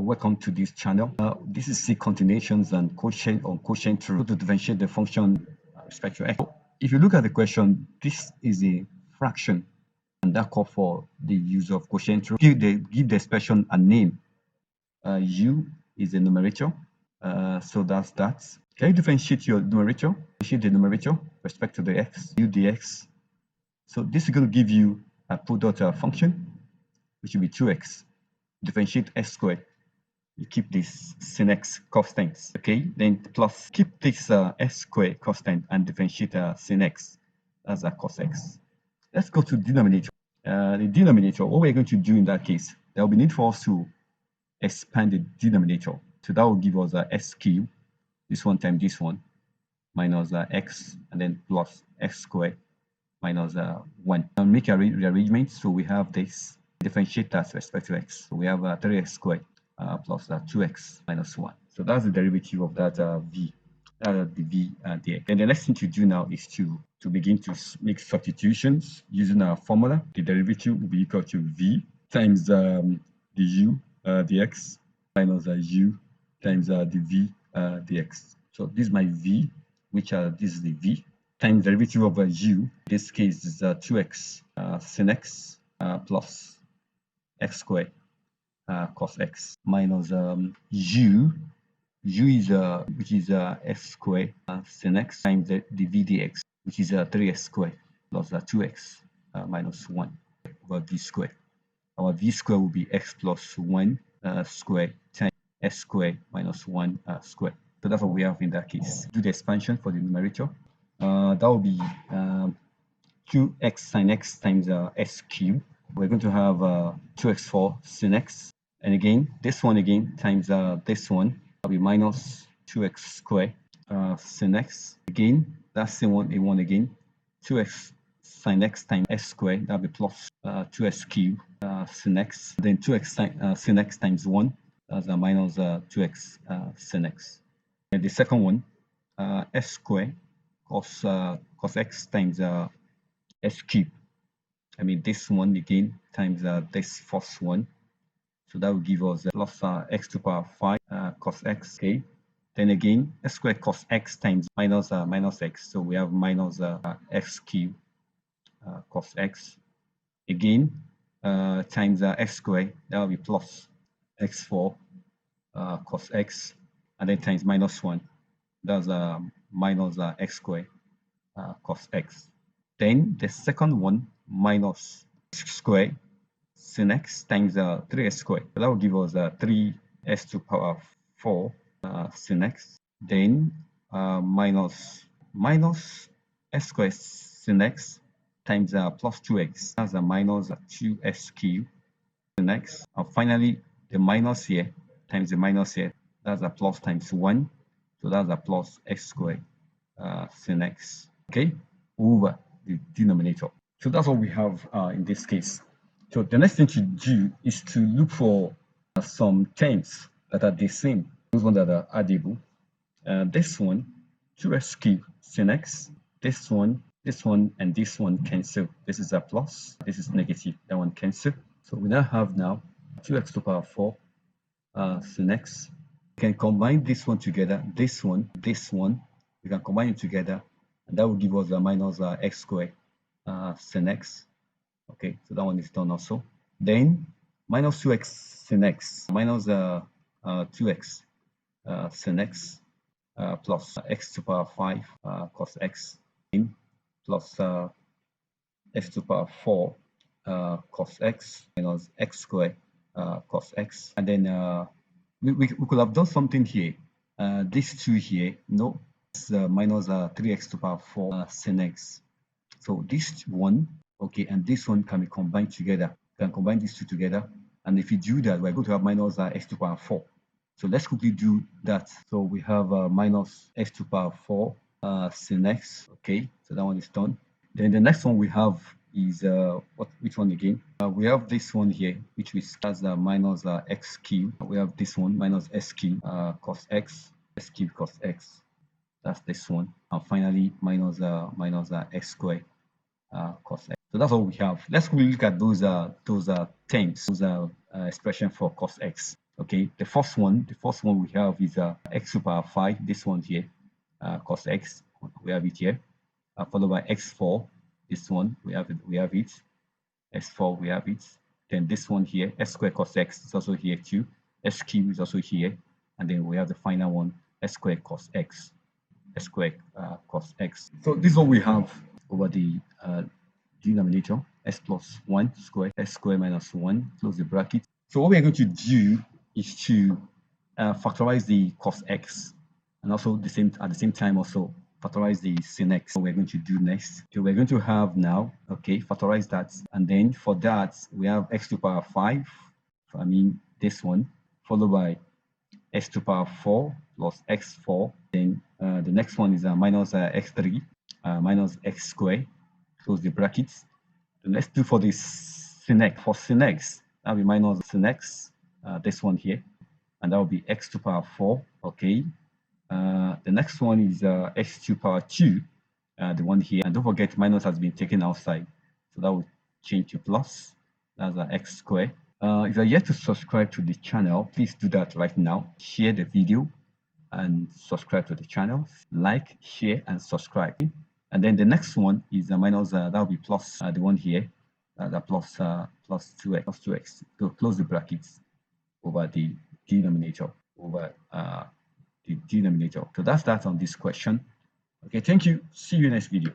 Welcome to this channel. This is C continuations and quotient rule to differentiate the function with respect to x. If you look at the question, this is a fraction, and that calls for the use of quotient rule. Give the expression a name. U is the numerator, so that's that. Can you differentiate your numerator? Differentiate the numerator with respect to the x, u dx. So this is going to give you a product function, which will be 2x. Differentiate x squared. You keep this sin x constant, okay? Then plus keep this s squared constant and differentiate sin x as a cos x. Let's go to denominator. The denominator, what we're going to do in that case, there will be need for us to expand the denominator. So that will give us s cubed, this one times this one, minus x, and then plus x squared minus 1. Now make a rearrangement, so we have this. Differentiate that with respect to x. So we have 3x squared plus 2x minus 1. So that's the derivative of that v, the v dx. And the next thing to do now is to begin to make substitutions using our formula. The derivative will be equal to v times the u dx minus u times the v dx. So this is my v, which this is the v, times derivative of u. In this case is 2x sin x plus x squared cos x minus u is which is x squared sin x times the v dx, which is 3x squared plus 2x minus 1 over v squared. Our v squared will be x plus 1 squared times s squared minus 1 squared. So that's what we have in that case. Do the expansion for the numerator. That will be 2x sin x times s cubed. We're going to have 2x4 sin x, and again this one again times this one will be minus 2x squared sin x. Again that's the one, a1 again, 2x sin x times s squared, that'll be plus 2x cubed sin x, then 2x sin x times 1, that's a minus 2x sin x. And the second one, s squared cos x times s cubed. I mean this one again times this first one, so that will give us plus x to the power 5 cos x. Okay, then again s squared cos x times minus x, so we have minus x cubed cos x. Again times x squared, that will be plus x4 cos x, and then times minus 1, that's minus x squared cos x. Then the second one, minus x squared sin x times 3x squared. So that will give us 3s to the power 4 sin x. Then minus s squared sin x times plus 2x. That's a minus 2s cubed sin x. And finally, the minus here times the minus here. That's a plus times 1. So that's a plus x squared sin x. Okay, over the denominator. So that's what we have in this case. So the next thing to do is to look for some terms that are the same, those ones that are addable. This one, 2x cubed sin x, this one, and this one cancel. This is a plus, this is negative, that one cancel. So we now have 2x to the power 4 sin x. We can combine this one together, this one, we can combine it together, and that will give us a minus x squared sin x. Okay, so that one is done also. Then minus 2x sin x minus 2x sin x plus x to the power 5 cos x plus x to the power 4 cos x minus x squared cos x. And then we could have done something here. These two here, no, it's minus 3x to the power 4 sin x. So this one, okay, and this one can be combined together. You can combine these two together, and if you do that, we're going to have minus x to the power 4. So let's quickly do that. So we have minus x to the power 4 sin x. Okay, so that one is done. Then the next one we have is which one again? We have this one here, which is as minus x cubed. We have this one minus s cubed cos x, s cubed cos x. That's this one, and finally minus x squared cos x. So that's what we have. Let's quickly look at those terms, those expression for cos x. Okay, the first one we have is x to the power 5. This one here, cos x, we have it here, followed by x4. This one we have it. S4 we have it. Then this one here, s squared cos x is also here too. S cube is also here, and then we have the final one, s squared cos x. S squared cos x. So this is what we have over the denominator, s plus 1 squared, s squared minus 1, close the bracket. So what we're going to do is to factorize the cos x, and also at the same time also factorize the sin x. What we're going to do next, so we're going to have now, okay, factorize that, and then for that we have x to the power 5, I mean this one, followed by x to the power 4 plus x4. Then the next one is minus x3 minus x squared, close the brackets. Then let's do for this sin x. For sin x, that will be minus sin x, this one here, and that will be x to the power 4. Okay. The next one is x to the power 2, the one here, and don't forget minus has been taken outside, so that will change to plus. That's x squared. If you're yet to subscribe to the channel, please do that right now. Share the video and subscribe to the channel. Like, share, and subscribe. And then the next one is minus, that will be plus the one here, the plus 2x. So close the brackets over the denominator, So that's that on this question. Okay, thank you. See you next video.